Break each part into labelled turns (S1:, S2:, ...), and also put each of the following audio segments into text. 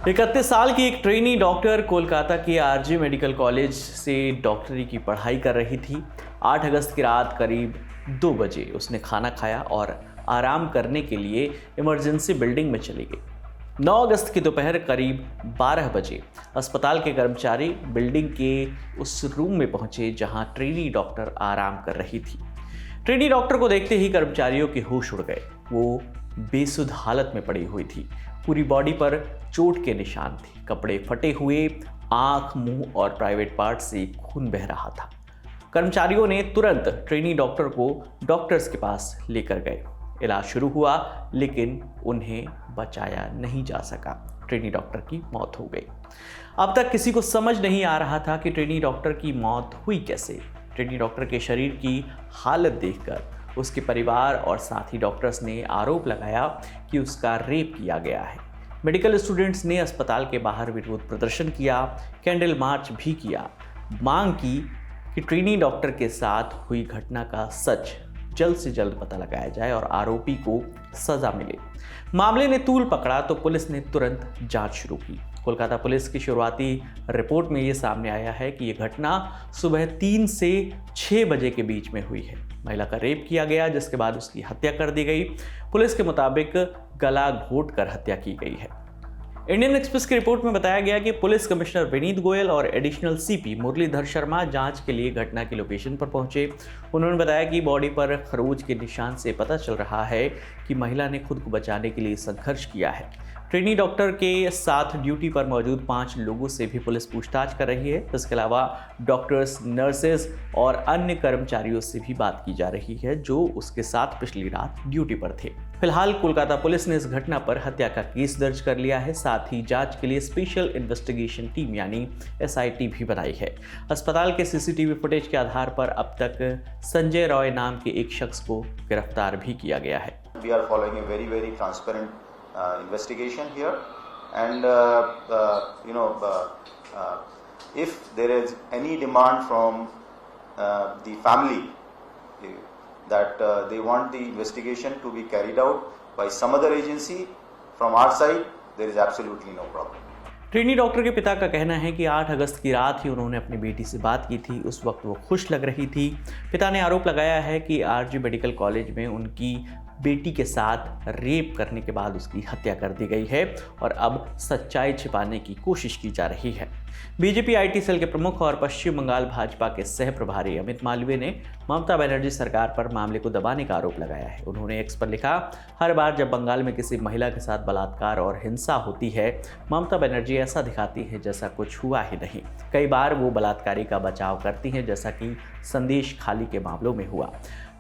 S1: 31 साल की एक ट्रेनी डॉक्टर कोलकाता के आरजी मेडिकल कॉलेज से डॉक्टरी की पढ़ाई कर रही थी। 8 अगस्त की रात करीब 2 बजे उसने खाना खाया और आराम करने के लिए इमरजेंसी बिल्डिंग में चली गई। 9 अगस्त की दोपहर करीब 12 बजे अस्पताल के कर्मचारी बिल्डिंग के उस रूम में पहुंचे जहां ट्रेनी डॉक्टर आराम कर रही थी। ट्रेनी डॉक्टर को देखते ही कर्मचारियों के होश उड़ गए। वो बेसुध हालत में पड़ी हुई थी। पूरी बॉडी पर चोट के निशान थे, कपड़े फटे हुए, आंख, मुंह और प्राइवेट पार्ट से खून बह रहा था। कर्मचारियों ने तुरंत ट्रेनी डॉक्टर को डॉक्टर्स के पास लेकर गए। इलाज शुरू हुआ लेकिन उन्हें बचाया नहीं जा सका। ट्रेनी डॉक्टर की मौत हो गई। अब तक किसी को समझ नहीं आ रहा था कि ट्रेनी डॉक्टर की मौत हुई कैसे। ट्रेनी डॉक्टर के शरीर की हालत देखकर उसके परिवार और साथी डॉक्टर्स ने आरोप लगाया कि उसका रेप किया गया है। मेडिकल स्टूडेंट्स ने अस्पताल के बाहर विरोध प्रदर्शन किया, कैंडल मार्च भी किया। मांग की कि ट्रेनी डॉक्टर के साथ हुई घटना का सच जल्द से जल्द पता लगाया जाए और आरोपी को सजा मिले। मामले ने तूल पकड़ा तो पुलिस ने तुरंत जांच शुरू की। कोलकाता पुलिस की शुरुआती रिपोर्ट में ये सामने आया है कि यह घटना सुबह 3 से 6 बजे के बीच में हुई है। महिला का रेप किया गया जिसके बाद उसकी हत्या कर दी गई। पुलिस के मुताबिक गला घोंट कर हत्या की गई है। इंडियन एक्सप्रेस की रिपोर्ट में बताया गया कि पुलिस कमिश्नर विनीत गोयल और एडिशनल सीपी मुरलीधर शर्मा जांच के लिए घटना की लोकेशन पर पहुंचे। उन्होंने बताया कि बॉडी पर खरोच के निशान से पता चल रहा है कि महिला ने खुद को बचाने के लिए संघर्ष किया है। ट्रेनी डॉक्टर के साथ ड्यूटी पर मौजूद 5 लोगों से भी पुलिस पूछताछ कर रही है। इसके अलावा डॉक्टर्स, नर्सेज और अन्य कर्मचारियों से भी बात की जा रही है जो उसके साथ पिछली रात ड्यूटी पर थे। फिलहाल कोलकाता पुलिस ने इस घटना पर हत्या का केस दर्ज कर लिया है। साथ ही जांच के लिए स्पेशल इन्वेस्टिगेशन टीम यानी SIT भी बनाई है। अस्पताल के CCTV फुटेज के आधार पर अब तक संजय रॉय नाम के एक शख्स को गिरफ्तार भी किया गया है।
S2: We are following a very transparent investigation here, and if there is any demand from the family that they want the investigation to be carried out by some other agency, from our side there is absolutely no problem.
S1: Trainee doctor के पिता का कहना है कि 8 अगस्त की रात ही उन्होंने अपनी बेटी से बात की थी। उस वक्त वो खुश लग रही थी। पिता ने आरोप लगाया है कि आरजी मेडिकल कॉलेज में उनकी बेटी के साथ रेप करने के बाद उसकी हत्या कर दी गई है और अब सच्चाई छिपाने की कोशिश की जा रही है। बीजेपी IT सेल के प्रमुख और पश्चिम बंगाल भाजपा के सह प्रभारी अमित मालवीय ने ममता बनर्जी सरकार पर मामले को दबाने का आरोप लगाया है। उन्होंने X पर लिखा, हर बार जब बंगाल में किसी महिला के साथ बलात्कार और हिंसा होती है, ममता बनर्जी ऐसा दिखाती है जैसा कुछ हुआ ही नहीं। कई बार वो बलात्कारी का बचाव करती हैं जैसा कि संदेश खाली के मामलों में हुआ।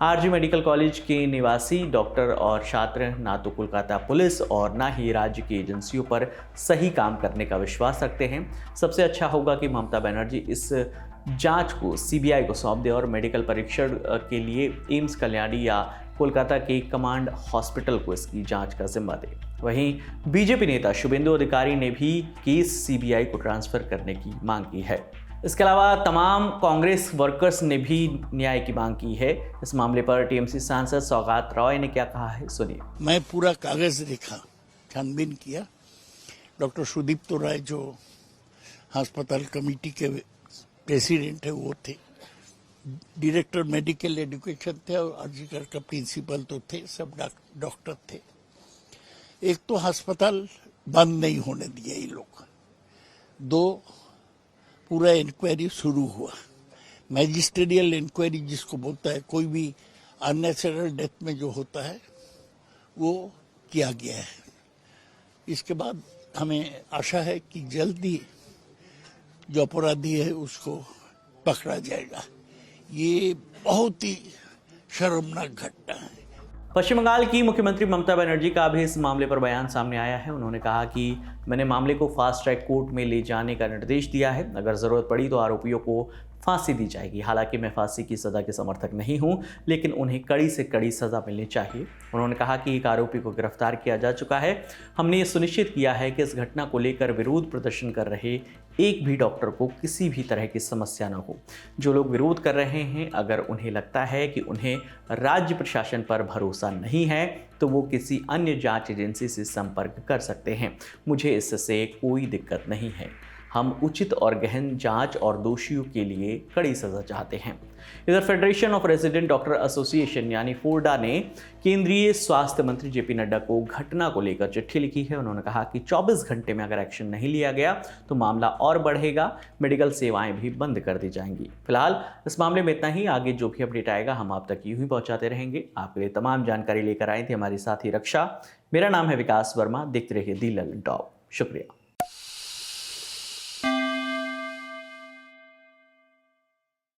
S1: आरजी मेडिकल कॉलेज के निवासी डॉक्टर और छात्र ना तो कोलकाता पुलिस और ना ही राज्य की एजेंसियों पर सही काम करने का विश्वास रखते हैं। सबसे अच्छा होगा कि ममता बनर्जी इस जांच को CBI को सौंप दे और मेडिकल परीक्षण के लिए एम्स कल्याणी या कोलकाता के कमांड हॉस्पिटल को इसकी जांच का जिम्मा दे। वहीं बीजेपी नेता शुभेंदु अधिकारी ने भी केस CBI को ट्रांसफर करने की मांग की है। इसके अलावा तमाम कांग्रेस वर्कर्स ने भी न्याय की मांग की है। इस मामले पर TMC सांसद सौगात रॉय ने क्या कहा है, सुनिए।
S3: मैं पूरा कागज देखा, छानबीन किया। डॉक्टर सुदीप्तो राय जो अस्पताल कमेटी के प्रेसिडेंट है वो थे, डायरेक्टर मेडिकल एजुकेशन थे और आरजीकर का प्रिंसिपल तो थे, सब डॉक्टर थे। एक तो अस्पताल बंद नहीं होने दिया ये लोग। 2, पूरा इंक्वायरी शुरू हुआ। मैजिस्ट्रियल इंक्वायरी जिसको बोलता है, कोई भी अननेचुरल डेथ में जो होता है वो किया गया है। इसके बाद हमें आशा है कि जल्दी जो अपराधी है उसको पकड़ा जाएगा। ये बहुत ही शर्मनाक घटना है।
S1: पश्चिम बंगाल की मुख्यमंत्री ममता बनर्जी का भी इस मामले पर बयान सामने आया है। उन्होंने कहा कि मैंने मामले को फास्ट ट्रैक कोर्ट में ले जाने का निर्देश दिया है। अगर ज़रूरत पड़ी तो आरोपियों को फांसी दी जाएगी। हालांकि मैं फांसी की सज़ा के समर्थक नहीं हूं, लेकिन उन्हें कड़ी से कड़ी सज़ा मिलनी चाहिए। उन्होंने कहा कि एक आरोपी को गिरफ्तार किया जा चुका है। हमने ये सुनिश्चित किया है कि इस घटना को लेकर विरोध प्रदर्शन कर रहे एक भी डॉक्टर को किसी भी तरह की समस्या न हो। जो लोग विरोध कर रहे हैं, अगर उन्हें लगता है कि उन्हें राज्य प्रशासन पर भरोसा नहीं है तो वो किसी अन्य जांच एजेंसी से संपर्क कर सकते हैं। मुझे इससे कोई दिक्कत नहीं है। हम उचित और गहन जांच और दोषियों के लिए कड़ी सजा चाहते हैं। इधर federation of resident doctor association यानी फोर्डा ने केंद्रीय स्वास्थ्य मंत्री जेपी नड्डा को घटना को लेकर चिट्ठी लिखी है। उन्होंने कहा कि 24 घंटे में अगर एक्शन नहीं लिया गया तो मामला और बढ़ेगा, मेडिकल सेवाएं भी बंद कर दी जाएंगी। फिलहाल इस मामले में इतना ही। आगे जो भी अपडेट आएगा हम आप तक यूं ही पहुंचाते रहेंगे। आपके लिए तमाम जानकारी लेकर आई थी हमारी साथी रक्षा। मेरा नाम है विकास वर्मा। देखते रहिए दी ललन टॉप। शुक्रिया।